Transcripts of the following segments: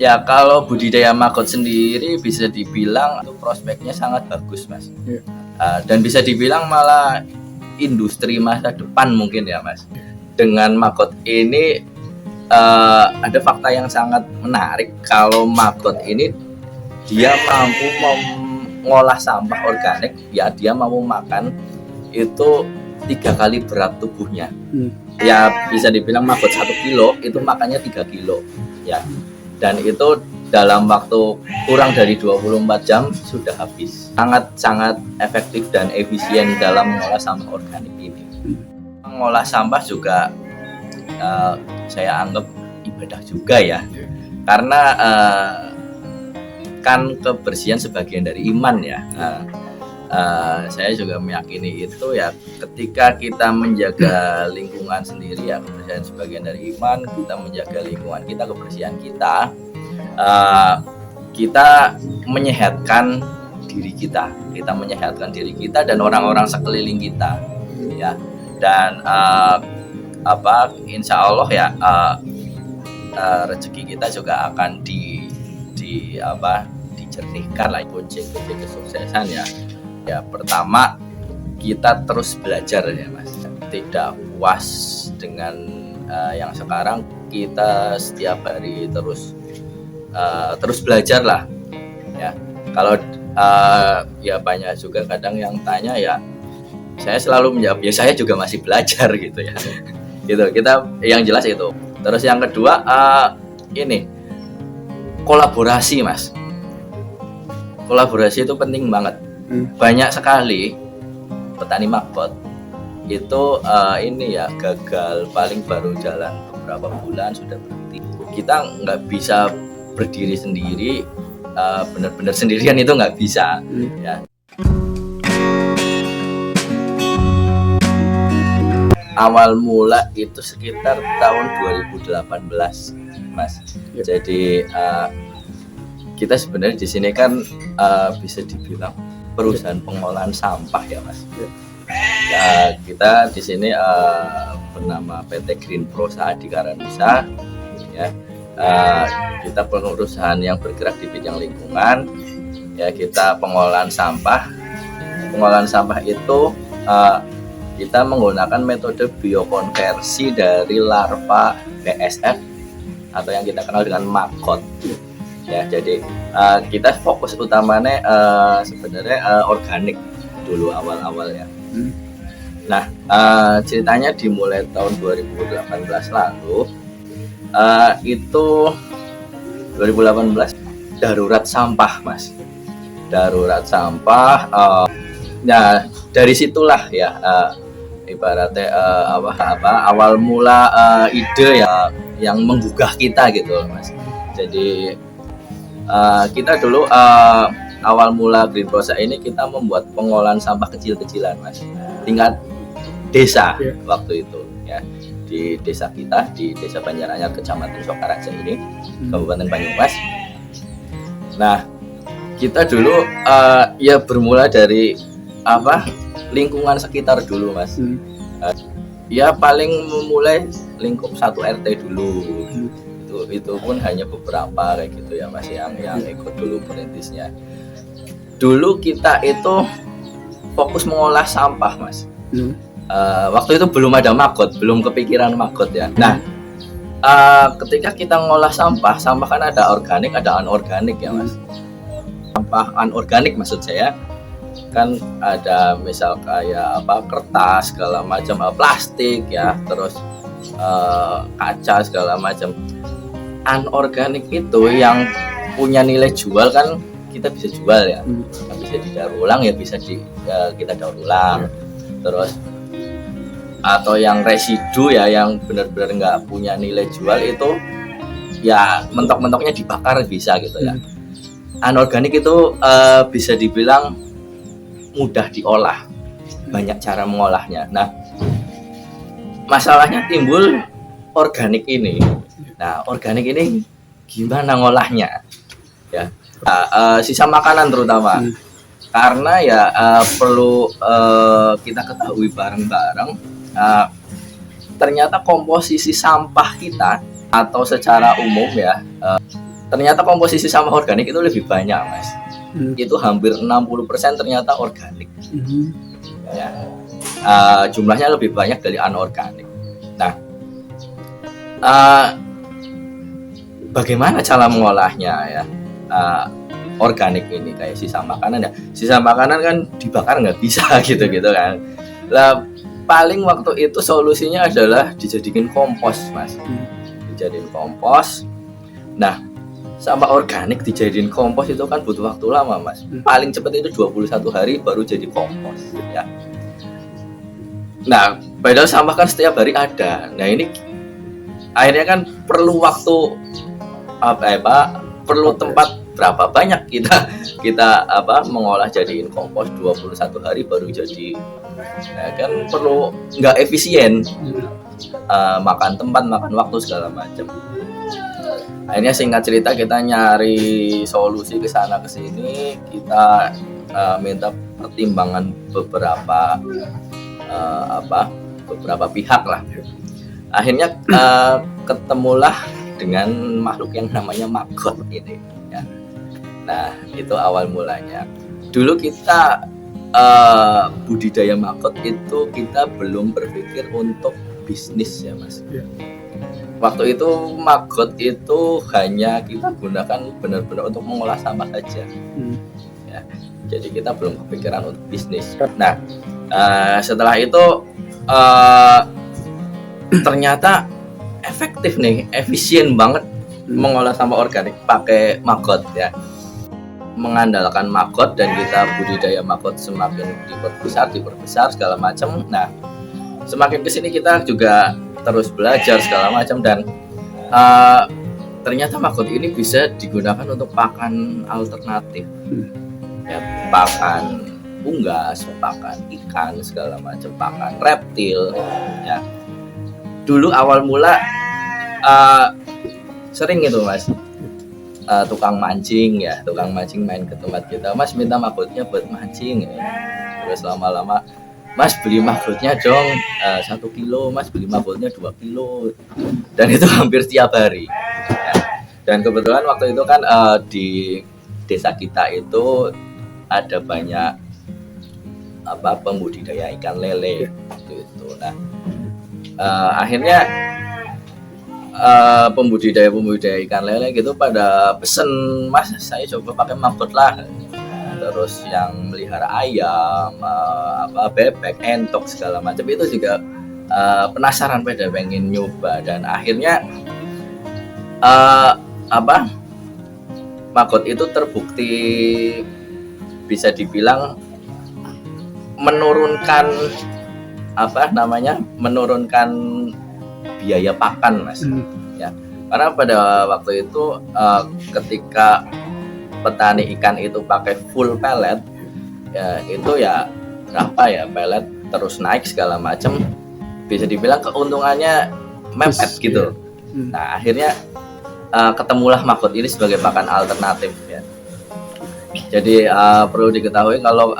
Ya kalau budidaya maggot sendiri bisa dibilang itu prospeknya sangat bagus Mas. Iya. Dan bisa dibilang malah industri masa depan mungkin ya Mas. Dengan maggot ini ada fakta yang sangat menarik kalau maggot ini dia mampu mengolah sampah organik, ya dia mampu makan itu 3 kali berat tubuhnya. Ya bisa dibilang maggot 1 kilo itu makannya 3 kilo ya. Dan itu dalam waktu kurang dari 24 jam sudah habis. Sangat efektif dan efisien dalam mengolah sampah organik ini. Mengolah sampah juga saya anggap ibadah juga ya. Karena kan kebersihan sebagian dari iman ya. Saya juga meyakini itu ya, ketika kita menjaga lingkungan sendiri ya, kebersihan sebagian dari iman, kita menjaga lingkungan kita, kebersihan kita, kita menyehatkan diri kita, dan orang-orang sekeliling kita ya. Dan insya Allah ya rezeki kita juga akan dijernihkan lah. Kunci kesuksesan ya pertama kita terus belajar ya Mas, tidak puas dengan yang sekarang, kita setiap hari terus belajar lah ya. Kalau ya banyak juga kadang yang tanya ya, saya selalu menjawab ya saya juga masih belajar gitu ya. Gitu kita yang jelas itu. Terus yang kedua ini kolaborasi Mas, kolaborasi itu penting banget. Banyak sekali petani maggot itu ini ya gagal, paling baru jalan beberapa bulan sudah berhenti. Kita nggak bisa berdiri sendiri, benar-benar sendirian itu nggak bisa ya. Awal mula itu sekitar tahun 2018 Mas. Jadi kita sebenarnya di sini kan bisa dibilang perusahaan pengolahan sampah ya Mas. Ya, kita di sini bernama PT Green Pro Saadi Karanusa ya. Kita perusahaan yang bergerak di bidang lingkungan ya. Kita pengolahan sampah. Pengolahan sampah itu kita menggunakan metode biokonversi dari larva BSF atau yang kita kenal dengan maggot. Ya, jadi kita fokus utamanya sebenarnya organik dulu awal-awalnya. Nah, ceritanya dimulai tahun 2018 lalu. Itu 2018 darurat sampah Mas. Darurat sampah. Nah, dari situlah ya ibaratnya awal mula ide ya yang menggugah kita gitu Mas. Jadi kita dulu awal mula Green Pro ini kita membuat pengolahan sampah kecil-kecilan Mas, tingkat desa waktu itu ya, di desa kita, di Desa Banjaranyar, Kecamatan Sokaraja ini, Kabupaten Banyumas. Nah, kita dulu ya bermula dari lingkungan sekitar dulu Mas. Ya paling memulai lingkup 1 RT dulu. Itu pun hanya beberapa kayak gitu ya Mas, yang ikut dulu perintisnya. Dulu kita itu fokus mengolah sampah Mas. Waktu itu belum ada maggot, belum kepikiran maggot ya. Nah, ketika kita ngolah sampah kan ada organik, ada anorganik ya Mas. Sampah anorganik maksud saya kan ada misal kayak kertas segala macam, plastik ya, terus kaca segala macam. Anorganik itu yang punya nilai jual kan kita bisa jual ya, bisa didaur ulang ya, bisa kita daur ulang. Terus atau yang residu ya, yang benar-benar nggak punya nilai jual itu ya mentok-mentoknya dibakar bisa gitu ya. Anorganik itu bisa dibilang mudah diolah, banyak cara mengolahnya. Nah, masalahnya timbul organik ini. Nah, organik ini gimana ngolahnya? Ya, sisa makanan terutama, karena ya perlu kita ketahui bareng-bareng. Ternyata komposisi sampah kita atau secara umum ya, ternyata komposisi sampah organik itu lebih banyak, Mas. Itu hampir 60% ternyata organik. Ya. Jumlahnya lebih banyak dari anorganik. Nah, bagaimana cara mengolahnya ya? Organik ini kayak sisa makanan ya. Sisa makanan kan dibakar nggak bisa gitu kan. Lah paling waktu itu solusinya adalah dijadikan kompos, Mas. Dijadiin kompos. Nah, sampah organik dijadiin kompos itu kan butuh waktu lama, Mas. Paling cepat itu 21 hari baru jadi kompos ya. Nah, padahal sampah kan setiap hari ada. Nah, ini akhirnya kan perlu waktu perlu tempat berapa banyak kita mengolah jadiin kompos 21 hari baru jadi. Nah, kan perlu nggak efisien, makan tempat, makan waktu segala macam. Akhirnya singkat cerita kita nyari solusi ke sana ke sini, kita minta pertimbangan beberapa pihak lah. Akhirnya ketemulah dengan makhluk yang namanya maggot ini ya. Nah, itu awal mulanya. Dulu kita budidaya maggot itu kita belum berpikir untuk bisnis ya, Mas. Waktu itu maggot itu hanya kita gunakan benar-benar untuk mengolah sampah saja. Ya, jadi kita belum kepikiran untuk bisnis. Nah, setelah itu ternyata efektif nih, efisien banget mengolah sampah organik pakai maggot ya. Mengandalkan maggot dan kita budidaya maggot semakin diperbesar segala macam. Nah, semakin kesini kita juga terus belajar segala macam dan ternyata maggot ini bisa digunakan untuk pakan alternatif. Ya, pakan unggas, pakan ikan segala macam, pakan reptil ya. Dulu awal mula sering itu, Mas, tukang mancing main ke tempat kita, Mas minta maggotnya buat mancing ya. Terus lama-lama, Mas beli maggotnya dong 1 kilo, Mas beli maggotnya 2 kilo, dan itu hampir setiap hari ya. Dan kebetulan waktu itu kan di desa kita itu ada banyak pembudidaya ikan lele gitu. Nah, akhirnya pembudidaya ikan lele gitu pada pesen, Mas saya coba pakai maggot lah. Terus yang melihara ayam, bebek, entok segala macam itu juga penasaran, pada pengen nyoba. Dan akhirnya maggot itu terbukti bisa dibilang menurunkan biaya pakan, Mas. Ya, karena pada waktu itu ketika petani ikan itu pakai full pellet ya, itu ya berapa ya, pellet terus naik segala macam, bisa dibilang keuntungannya mepet gitu. Nah, akhirnya ketemulah maggot ini sebagai pakan alternatif ya. Jadi perlu diketahui kalau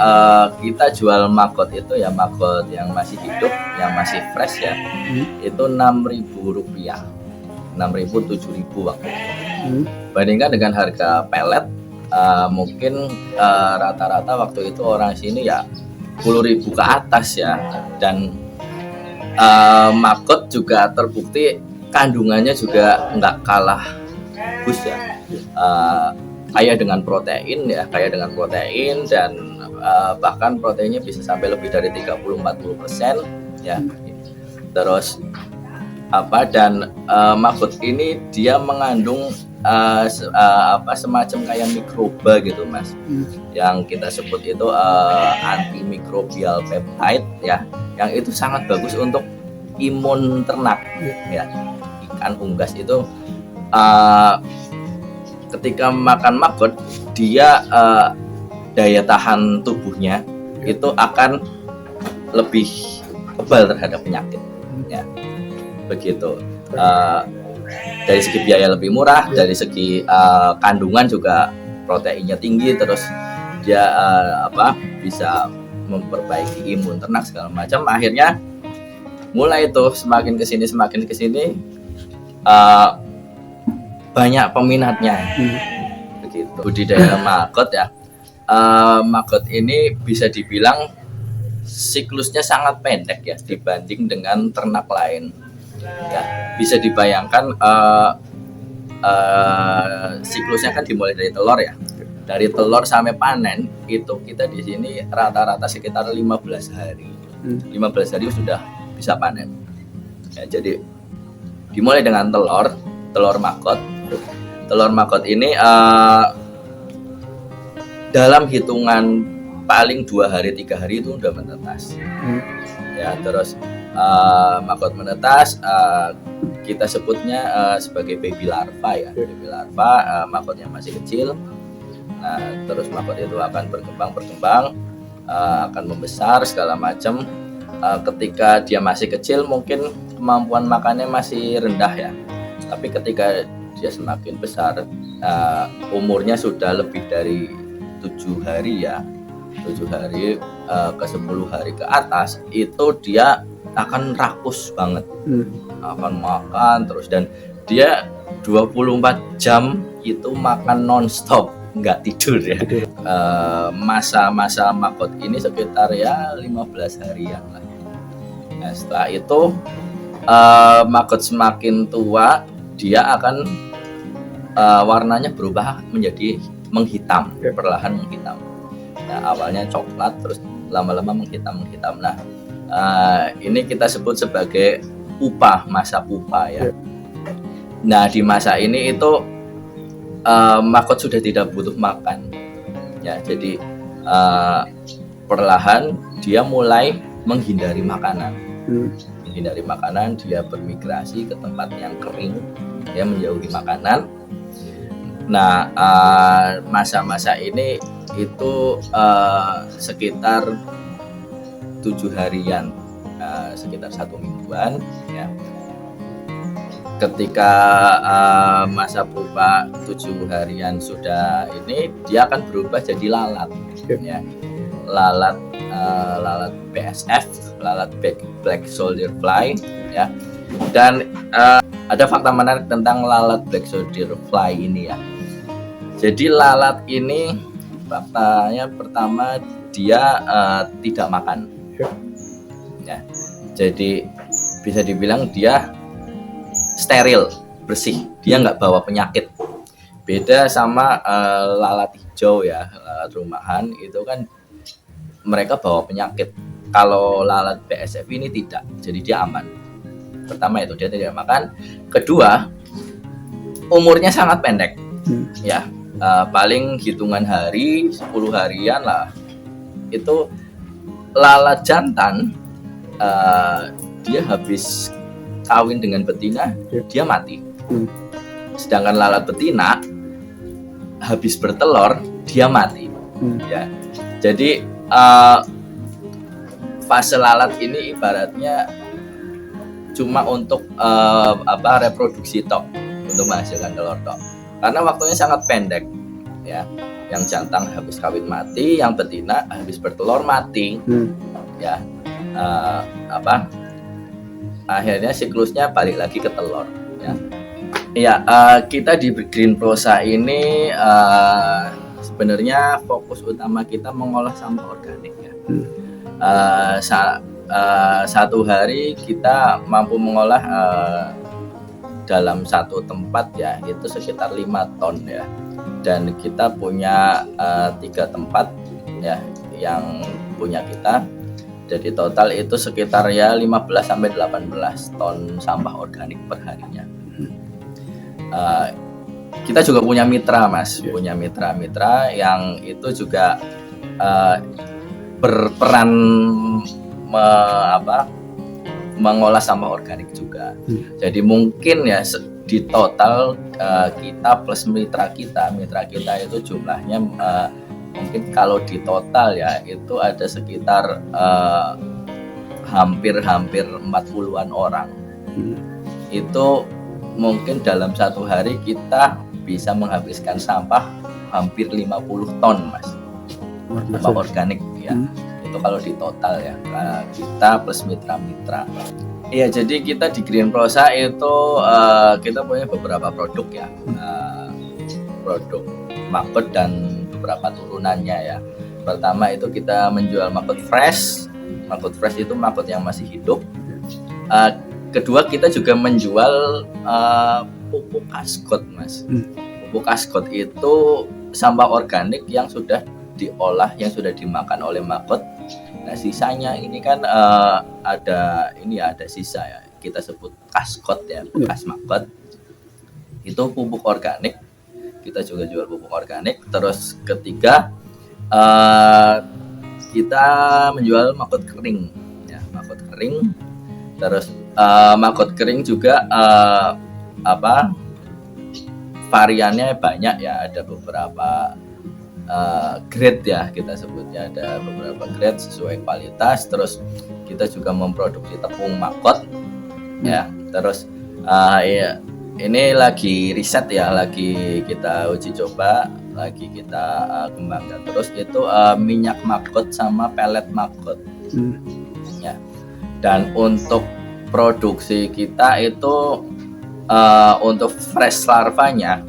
kita jual maggot itu ya, maggot yang masih hidup, yang masih fresh ya, itu Rp6.000, 6.000 7.000 waktu itu. Bandingkan dengan harga pelet, mungkin rata-rata waktu itu orang sini ya 10.000 ke atas ya. Dan maggot juga terbukti kandungannya juga nggak kalah bagus ya. Kaya dengan protein dan bahkan proteinnya bisa sampai lebih dari 30-40% ya. Terus dan maggot ini dia mengandung semacam kayak mikroba gitu, Mas, yang kita sebut itu antimikrobial peptide ya, yang itu sangat bagus untuk imun ternak ya. Ikan unggas itu ketika makan maggot, dia daya tahan tubuhnya itu akan lebih kebal terhadap penyakit ya, begitu. Dari segi biaya lebih murah, dari segi kandungan juga proteinnya tinggi, terus dia bisa memperbaiki imun ternak segala macam. Akhirnya mulai itu semakin kesini banyak peminatnya. Begitu. Budidaya maggot ya. Maggot ini bisa dibilang siklusnya sangat pendek ya dibanding dengan ternak lain. Ya, bisa dibayangkan siklusnya kan dimulai dari telur ya. Dari telur sampai panen itu kita di sini rata-rata sekitar 15 hari. 15 hari sudah bisa panen. Ya, jadi dimulai dengan telur maggot. Telur maggot ini dalam hitungan paling 2 hari 3 hari itu udah menetas. Ya, terus maggot menetas kita sebutnya sebagai baby larva ya. Baby larva, maggotnya masih kecil. Nah, terus maggot itu akan berkembang, akan membesar segala macam. Ketika dia masih kecil mungkin kemampuan makannya masih rendah ya. Tapi ketika dia semakin besar, umurnya sudah lebih dari 7 hari ya. 7 hari ke 10 hari ke atas itu dia akan rakus banget. Akan makan terus dan dia 24 jam itu makan nonstop, nggak tidur ya. Masa-masa maggot ini sekitar ya 15 harian lah. Nah, setelah itu maggot semakin tua dia akan warnanya berubah menjadi menghitam, perlahan menghitam. Nah, awalnya coklat terus lama-lama menghitam. Nah, ini kita sebut sebagai masa pupa ya. Nah, di masa ini itu maggot sudah tidak butuh makan ya, jadi perlahan dia mulai menghindari makanan. Dia bermigrasi ke tempat yang kering, dia menjauhi makanan. Nah, masa-masa ini itu sekitar 7 harian, sekitar 1 mingguan ya. Ketika masa pupa 7 harian sudah ini, dia akan berubah jadi lalat ya. Lalat BSF, lalat black soldier fly ya. Dan ada fakta menarik tentang lalat black soldier fly ini ya. Jadi lalat ini faktanya pertama dia tidak makan ya. Jadi bisa dibilang dia steril, bersih, dia nggak bawa penyakit. Beda sama lalat hijau ya, lalat rumahan itu kan mereka bawa penyakit. Kalau lalat BSF ini tidak, jadi dia aman. Pertama itu dia tidak makan. Kedua, umurnya sangat pendek ya, paling hitungan hari, 10 harian lah. Itu lalat jantan dia habis kawin dengan betina dia mati. Sedangkan lalat betina habis bertelur dia mati ya. Jadi fase lalat ini ibaratnya cuma untuk reproduksi tok, untuk menghasilkan telur tok, karena waktunya sangat pendek ya. Yang jantan habis kawin mati, yang betina habis bertelur mati ya. Akhirnya siklusnya balik lagi ke telur ya. Ya, kita di Green Prosa ini sebenarnya fokus utama kita mengolah sampah organik ya. Satu hari kita mampu mengolah dalam satu tempat ya itu sekitar 5 ton ya. Dan kita punya 3 tempat ya yang punya kita. Jadi total itu sekitar ya 15 sampai 18 ton sampah organik per harinya. Kita juga punya mitra Mas, punya mitra yang itu juga berperan mengolah sampah organik juga. Jadi mungkin ya di total kita plus mitra kita itu jumlahnya mungkin kalau di total ya itu ada sekitar hampir 40-an orang. Itu mungkin dalam satu hari kita bisa menghabiskan sampah hampir 50 ton Mas, sampah organik ya. Itu kalau di total ya, kita plus mitra-mitra. Iya, jadi kita di Green Prosa itu kita punya beberapa produk ya, produk maggot dan beberapa turunannya ya. Pertama itu kita menjual maggot fresh. Maggot fresh itu maggot yang masih hidup. Kedua kita juga menjual pupuk kaskot, Mas. Pupuk kaskot itu sampah organik yang sudah diolah, yang sudah dimakan oleh maggot. Nah, sisanya ini kan ada sisa ya. Kita sebut kaskot ya, bekas maggot. Itu pupuk organik. Kita juga jual pupuk organik. Terus ketiga kita menjual maggot kering ya, maggot kering. Terus maggot kering juga variannya banyak ya, ada beberapa grade ya, kita sebutnya ada beberapa grade sesuai kualitas. Terus kita juga memproduksi tepung maggot ya. Terus ya, ini lagi riset ya, lagi kita uji coba, lagi kita kembangkan. Terus itu minyak maggot sama pelet maggot ya. Dan untuk produksi kita itu untuk fresh larvanya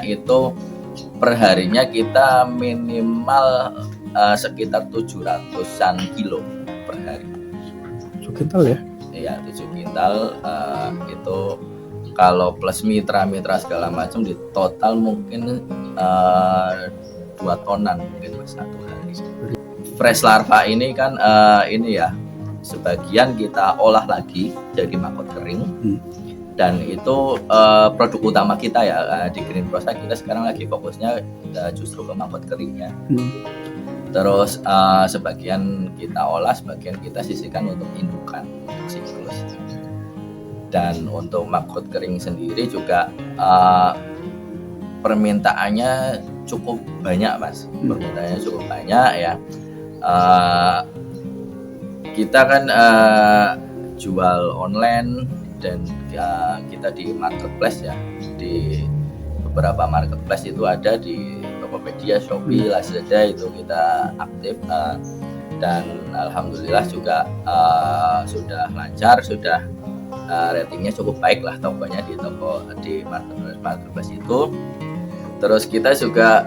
itu perharinya kita minimal sekitar 700-an kilo per hari. 7 kintal ya? Iya, 7 kintal. Itu kalau plus mitra segala macam di total mungkin 2 tonan mungkin Mas satu hari. Fresh larva ini kan ini ya, sebagian kita olah lagi jadi maggot kering. Dan itu produk utama kita ya di Green Prosa. Kita sekarang lagi fokusnya justru ke maggot keringnya. Terus sebagian kita olah, sebagian kita sisihkan untuk indukan, untuk siklus. Dan untuk maggot kering sendiri juga permintaannya cukup banyak, Mas. Permintaannya cukup banyak ya. Kita kan jual online dan kita di marketplace ya, di beberapa marketplace itu ada, di Tokopedia, Shopee, Lazada itu kita aktif, dan alhamdulillah juga sudah lancar, sudah ratingnya cukup baik lah tokonya di marketplace itu. Terus kita juga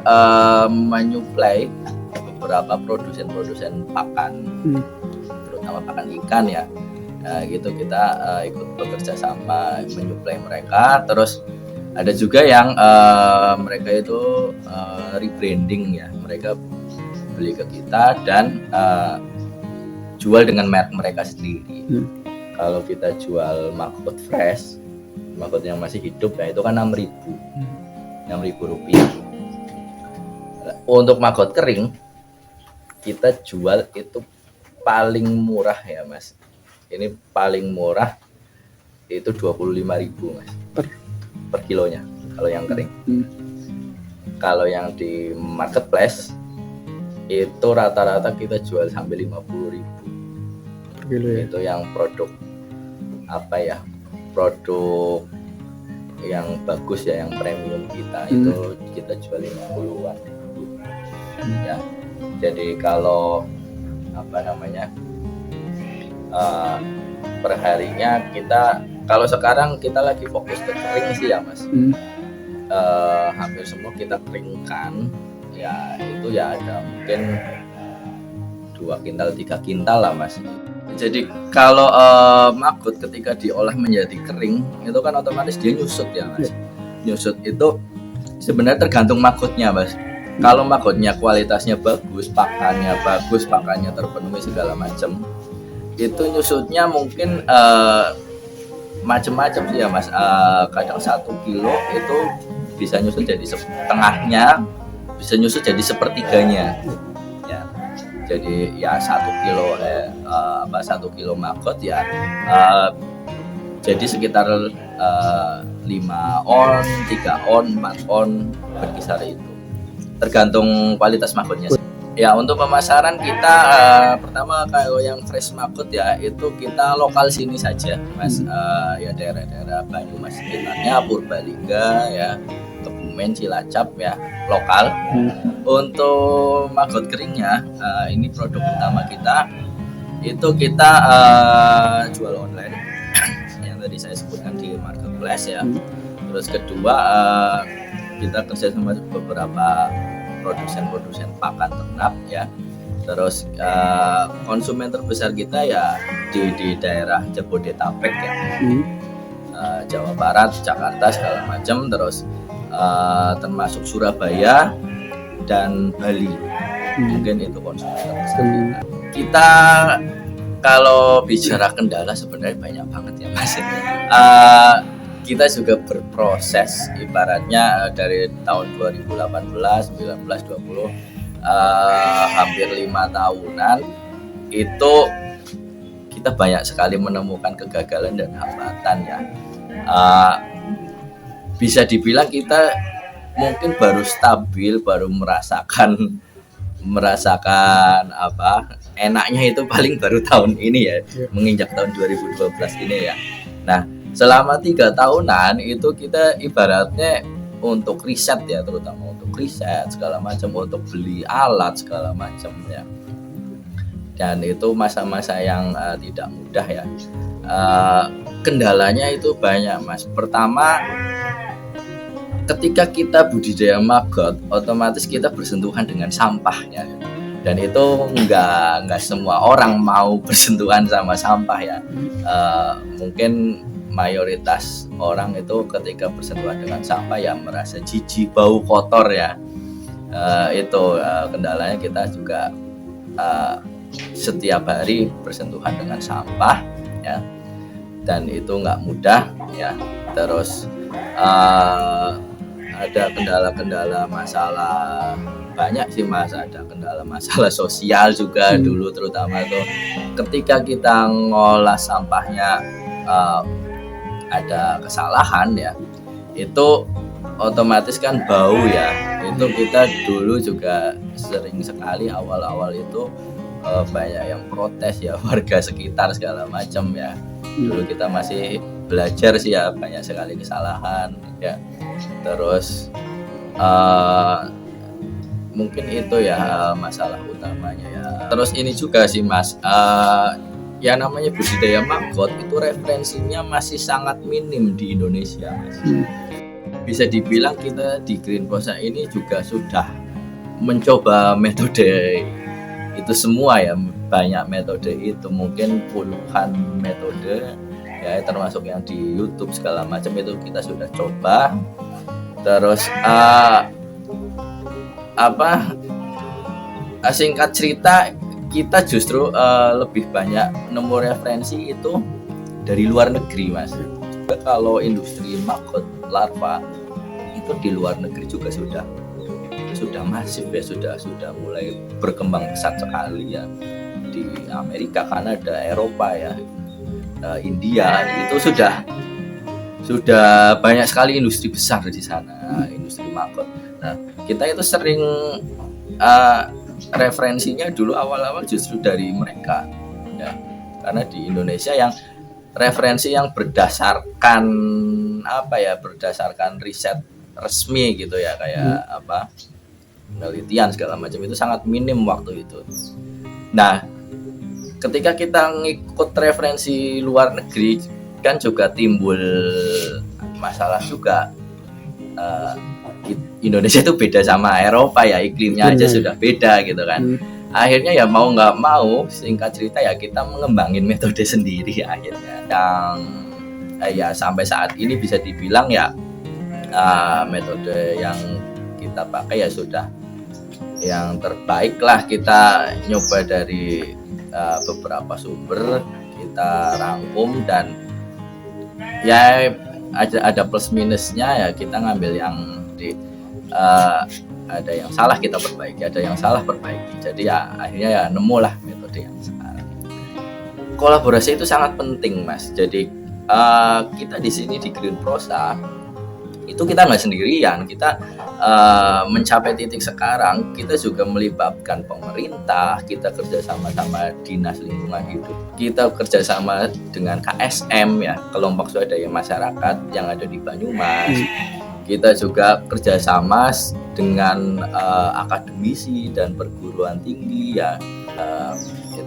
menyuplai beberapa produsen pakan, terutama pakan ikan ya. Nah, gitu kita ikut bekerja sama menyuplai mereka. Terus ada juga yang mereka itu rebranding ya, mereka beli ke kita dan jual dengan merek mereka sendiri. Kalau kita jual maggot fresh, maggot yang masih hidup ya, itu kan 6.000 rupiah. Untuk maggot kering kita jual itu paling murah ya, Mas. Ini paling murah itu 25.000 Mas per kilonya kalau yang kering. Kalau yang di marketplace itu rata-rata kita jual sampai 50.000 per kilo ya. Itu yang produk produk yang bagus ya, yang premium kita itu kita jual 50-an ya. Jadi kalau perharinya kita, kalau sekarang kita lagi fokus ke kering sih ya, Mas. Hampir semua kita keringkan ya, itu ya ada mungkin 2 kintal 3 kintal lah, Mas. Jadi kalau maggot ketika diolah menjadi kering itu kan otomatis dia nyusut ya, Mas. Nyusut itu sebenarnya tergantung maggotnya, Mas. Kalau maggotnya kualitasnya bagus, pakannya terpenuhi segala macam, itu nyusutnya mungkin macam-macam sih ya, Mas. Kadang 1 kilo itu bisa nyusut jadi setengahnya, bisa nyusut jadi sepertiganya ya. Jadi ya 1 kilo 1 kilo maggot ya jadi sekitar 5 on, 3 on, 4 on, berkisar itu, tergantung kualitas maggotnya. Ya, untuk pemasaran kita pertama kalau yang fresh maggot ya itu kita lokal sini saja, Mas. Ya daerah-daerah Banyumas sekitarnya, Purbalingga ya, Kebumen, Cilacap ya, lokal. Untuk maggot keringnya ini produk utama kita itu kita jual online yang tadi saya sebutkan di marketplace ya. Terus kedua kita kerja sama beberapa produsen pakan ternak ya. Terus konsumen terbesar kita ya di daerah Jabodetabek ya, Jawa Barat, Jakarta segala macam. Terus termasuk Surabaya dan Bali. Mungkin itu konsumen terbesar kita. Kita kalau bicara kendala sebenarnya banyak banget ya Mas. Kita juga berproses ibaratnya dari tahun 2018, 19, 20 hampir 5 tahunan itu kita banyak sekali menemukan kegagalan dan hambatan ya. Bisa dibilang kita mungkin baru stabil, baru merasakan apa enaknya itu paling baru tahun ini ya, menginjak tahun 2012 ini ya. Nah, selama 3 tahunan itu kita ibaratnya untuk riset ya, terutama untuk riset segala macam, untuk beli alat segala macam ya. Dan itu masa-masa yang tidak mudah ya. Kendalanya itu banyak Mas. Pertama, ketika kita budidaya maggot, otomatis kita bersentuhan dengan sampah ya. Dan itu nggak semua orang mau bersentuhan sama sampah ya. Mungkin mayoritas orang itu ketika bersentuhan dengan sampah ya merasa jijik, bau kotor ya. Itu kendalanya, kita juga setiap hari bersentuhan dengan sampah ya. Dan itu nggak mudah ya. Terus ada kendala-kendala masalah banyak sih Mas, ada kendala masalah sosial juga dulu, terutama tuh ketika kita ngolah sampahnya ada kesalahan ya, itu otomatis kan bau ya. Itu kita dulu juga sering sekali awal-awal itu banyak yang protes ya, warga sekitar segala macam ya. Dulu kita masih belajar sih ya, banyak sekali kesalahan ya. Terus mungkin itu ya masalah utamanya ya. Terus ini juga sih Mas, ya namanya budidaya maggot itu referensinya masih sangat minim di Indonesia Mas. Bisa dibilang kita di Green Prosa ini juga sudah mencoba metode itu semua ya, banyak metode itu, mungkin puluhan metode ya, termasuk yang di YouTube segala macam itu kita sudah coba. Terus singkat cerita, kita justru lebih banyak nemu referensi itu dari luar negeri Mas. Kalau industri maggot larva itu di luar negeri juga sudah masif ya, sudah mulai berkembang pesat sekali ya, di Amerika, Kanada, Eropa ya, India itu sudah banyak sekali industri besar di sana, industri maggot. Nah, kita itu sering referensinya dulu awal-awal justru dari mereka ya, karena di Indonesia yang referensi yang berdasarkan berdasarkan riset resmi gitu ya, kayak penelitian segala macam itu sangat minim waktu itu. Nah, ketika kita ngikut referensi luar negeri kan juga timbul masalah juga. Indonesia itu beda sama Eropa ya, iklimnya aja sudah beda gitu kan. Akhirnya ya mau nggak mau, singkat cerita ya kita mengembangin metode sendiri akhirnya, yang ya sampai saat ini bisa dibilang ya metode yang kita pakai ya sudah yang terbaik lah. Kita nyoba dari beberapa sumber, kita rangkum, dan ya ada plus minusnya ya, kita ngambil yang ada yang salah kita perbaiki, ada yang salah perbaiki. Jadi ya akhirnya ya nemulah metode yang sekarang. Kolaborasi itu sangat penting Mas. Jadi kita di sini di Green Prosa itu kita nggak sendirian. Kita mencapai titik sekarang, kita juga melibatkan pemerintah, kita kerjasama sama Dinas Lingkungan Hidup, kita kerjasama dengan KSM ya, kelompok swadaya masyarakat yang ada di Banyumas. Kita juga kerjasama dengan akademisi dan perguruan tinggi ya.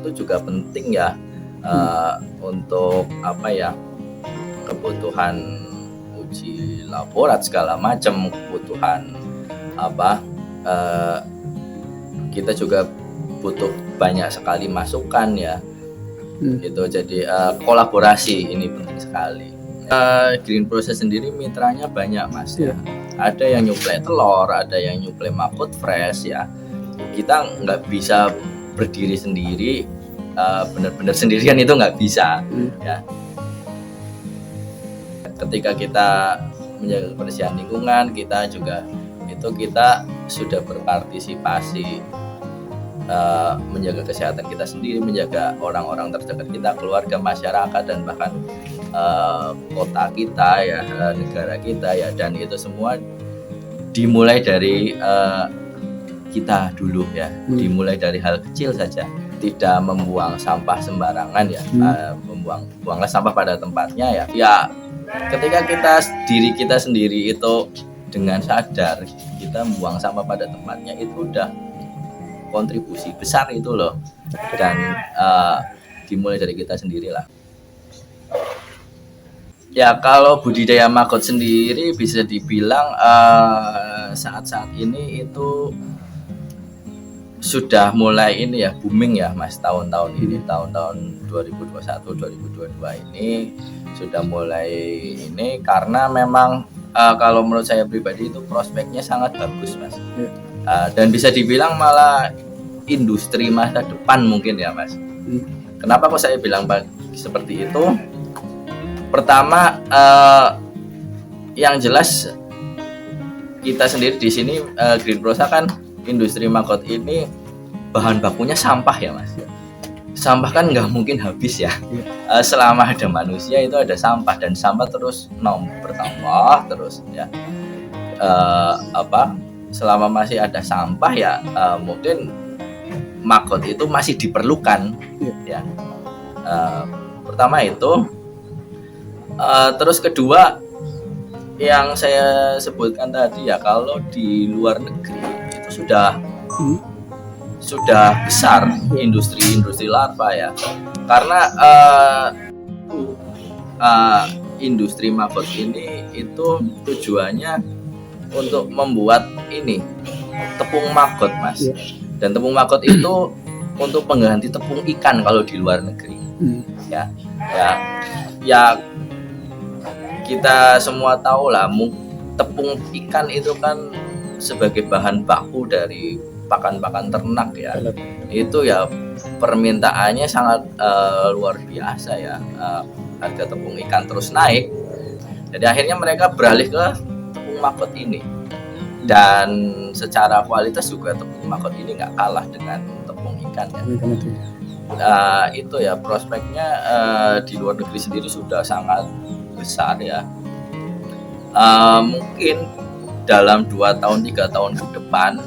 itu juga penting ya untuk apa ya, kebutuhan uji laborat segala macam, kebutuhan apa kita juga butuh banyak sekali masukan ya. Itu jadi kolaborasi ini penting sekali. Green Process sendiri mitranya banyak Mas ya. Ada yang nyuplai telur, ada yang nyuplai Makut Fresh ya. Kita nggak bisa berdiri sendiri, benar-benar sendirian itu nggak bisa ya. Ketika kita menjaga kebersihan lingkungan, kita sudah berpartisipasi menjaga kesehatan kita sendiri, menjaga orang-orang terdekat kita, keluarga, masyarakat, dan bahkan kota kita ya, negara kita ya. Dan itu semua dimulai dari kita dulu ya, dimulai dari hal kecil saja, tidak membuang sampah sembarangan ya, buanglah sampah pada tempatnya ya. Ketika diri kita sendiri itu dengan sadar kita membuang sampah pada tempatnya, itu udah kontribusi besar itu loh. Dan dimulai dari kita sendirilah. Ya kalau budidaya maggot sendiri bisa dibilang saat-saat ini itu sudah mulai ini ya, booming ya Mas, tahun-tahun ini, tahun-tahun 2021 2022 ini sudah mulai ini, karena memang kalau menurut saya pribadi itu prospeknya sangat bagus Mas. Dan bisa dibilang malah industri masa depan mungkin ya Mas. Kenapa kok saya bilang seperti itu? Pertama, yang jelas kita sendiri di sini Green Prosa kan, industri maggot ini bahan bakunya sampah ya Mas. Sampah kan nggak mungkin habis ya. Selama ada manusia itu ada sampah, dan sampah terus bertambah terus ya. Selama masih ada sampah ya, mungkin maggot itu masih diperlukan ya. Pertama itu, terus kedua yang saya sebutkan tadi ya, kalau di luar negeri itu sudah besar industri larva ya, karena industri maggot ini itu tujuannya untuk membuat ini tepung maggot Mas. Dan tepung maggot itu untuk pengganti tepung ikan kalau di luar negeri. Ya kita semua tahu lah, tepung ikan itu kan sebagai bahan baku dari pakan-pakan ternak ya. Itu ya permintaannya sangat luar biasa ya. Harga tepung ikan terus naik. Jadi akhirnya mereka beralih ke tepung maggot ini. Dan secara kualitas juga tepung maggot ini nggak kalah dengan tepung ikan ya. Itu ya prospeknya di luar negeri sendiri sudah sangat besar ya. Mungkin dalam 2 tahun 3 tahun ke depan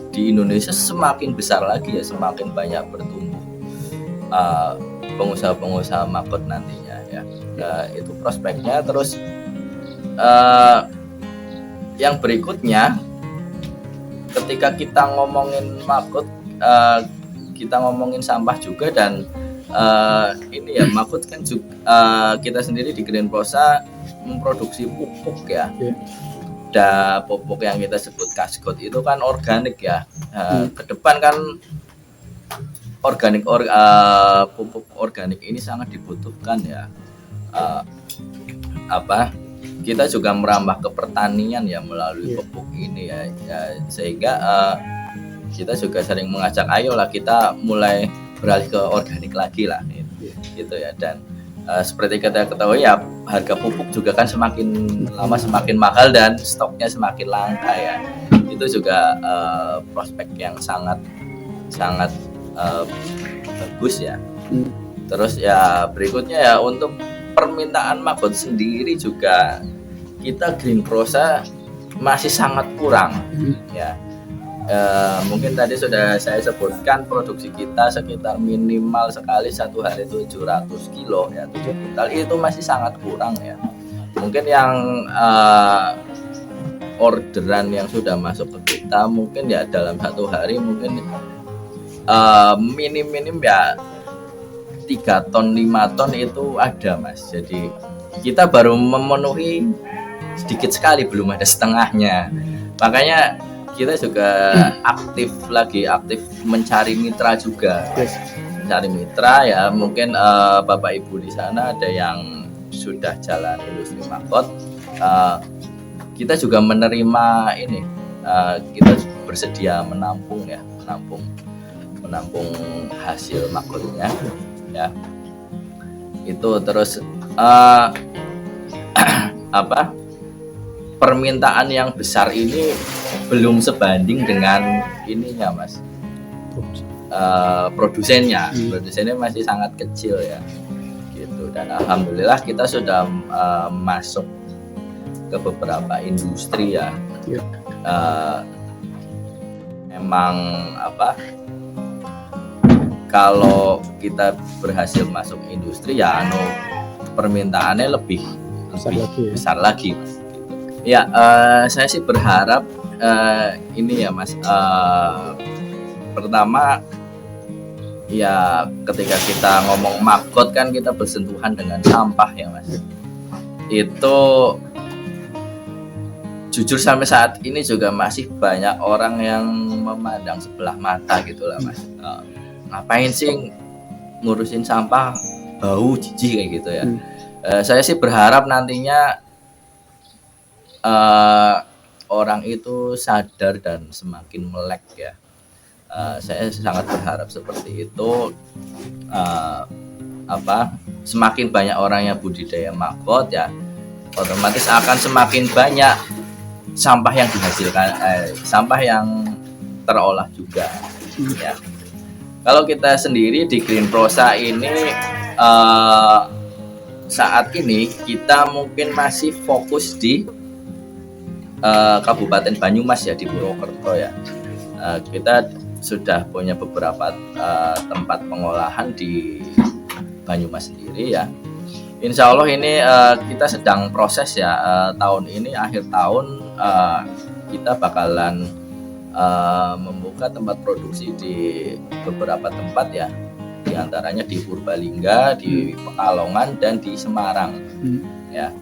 di Indonesia semakin besar lagi ya, semakin banyak bertumbuh pengusaha-pengusaha maggot nantinya ya. Itu prospeknya. Terus yang berikutnya, ketika kita ngomongin maggot, kita ngomongin sampah juga. Dan ini ya, maggot kan juga kita sendiri di Green Prosa memproduksi pupuk ya. Dan pupuk yang kita sebut kasgot itu kan organik ya. Ke depan kan pupuk organik ini sangat dibutuhkan ya. Kita juga merambah ke pertanian ya melalui pupuk ini ya, sehingga kita juga sering mengajak, ayolah kita mulai beralih ke organik lagi lah gitu ya. Dan seperti kita ketahui ya, harga pupuk juga kan semakin lama semakin mahal dan stoknya semakin langka ya. Itu juga prospek yang sangat bagus ya. Terus ya berikutnya ya, untuk permintaan maggot sendiri juga kita Green Prosa masih sangat kurang ya. Mungkin tadi sudah saya sebutkan, produksi kita sekitar minimal sekali satu hari 700 kilo ya, 7 kuintal, itu masih sangat kurang ya. Mungkin yang orderan yang sudah masuk ke kita mungkin ya dalam satu hari mungkin minim ya 3 ton 5 ton itu ada Mas. Jadi kita baru memenuhi sedikit sekali, belum ada setengahnya. Makanya kita juga aktif mencari mitra juga. Yes. Mencari mitra ya, mungkin Bapak Ibu di sana ada yang sudah jalan industri maggot. Kita juga menerima ini, kita bersedia menampung hasil maggotnya ya. Itu terus permintaan yang besar ini belum sebanding dengan ininya Mas, produsennya masih sangat kecil ya gitu. Dan alhamdulillah kita sudah masuk ke beberapa industri ya. Memang kalau kita berhasil masuk industri ya permintaannya lebih besar lagi Mas. Ya, saya sih berharap ini ya Mas, pertama ya ketika kita ngomong maggot kan kita bersentuhan dengan sampah ya Mas. Itu jujur sampai saat ini juga masih banyak orang yang memandang sebelah mata gitulah Mas. Ngapain sih ngurusin sampah, bau, jijik kayak gitu ya. Saya sih berharap nantinya orang itu sadar dan semakin melek ya. Saya sangat berharap seperti itu. Semakin banyak orang yang budidaya maggot ya, otomatis akan semakin banyak sampah yang dihasilkan, sampah yang terolah juga ya. Kalau kita sendiri di Green Prosa ini saat ini kita mungkin masih fokus di Kabupaten Banyumas ya, di Purwokerto ya. Kita sudah punya beberapa tempat pengolahan di Banyumas sendiri ya. Insya Allah ini kita sedang proses ya, tahun ini akhir tahun kita bakalan membuka tempat produksi di beberapa tempat ya, di antaranya di Purbalingga, di Pekalongan dan di Semarang ya.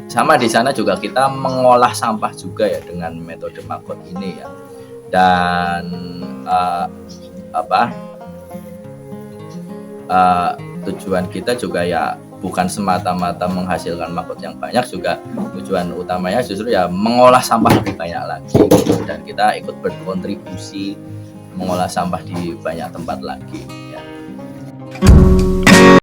Sama di sana juga kita mengolah sampah juga ya dengan metode maggot ini ya. Dan tujuan kita juga ya bukan semata-mata menghasilkan maggot yang banyak, juga tujuan utamanya justru ya mengolah sampah lebih banyak lagi gitu. Dan kita ikut berkontribusi mengolah sampah di banyak tempat lagi.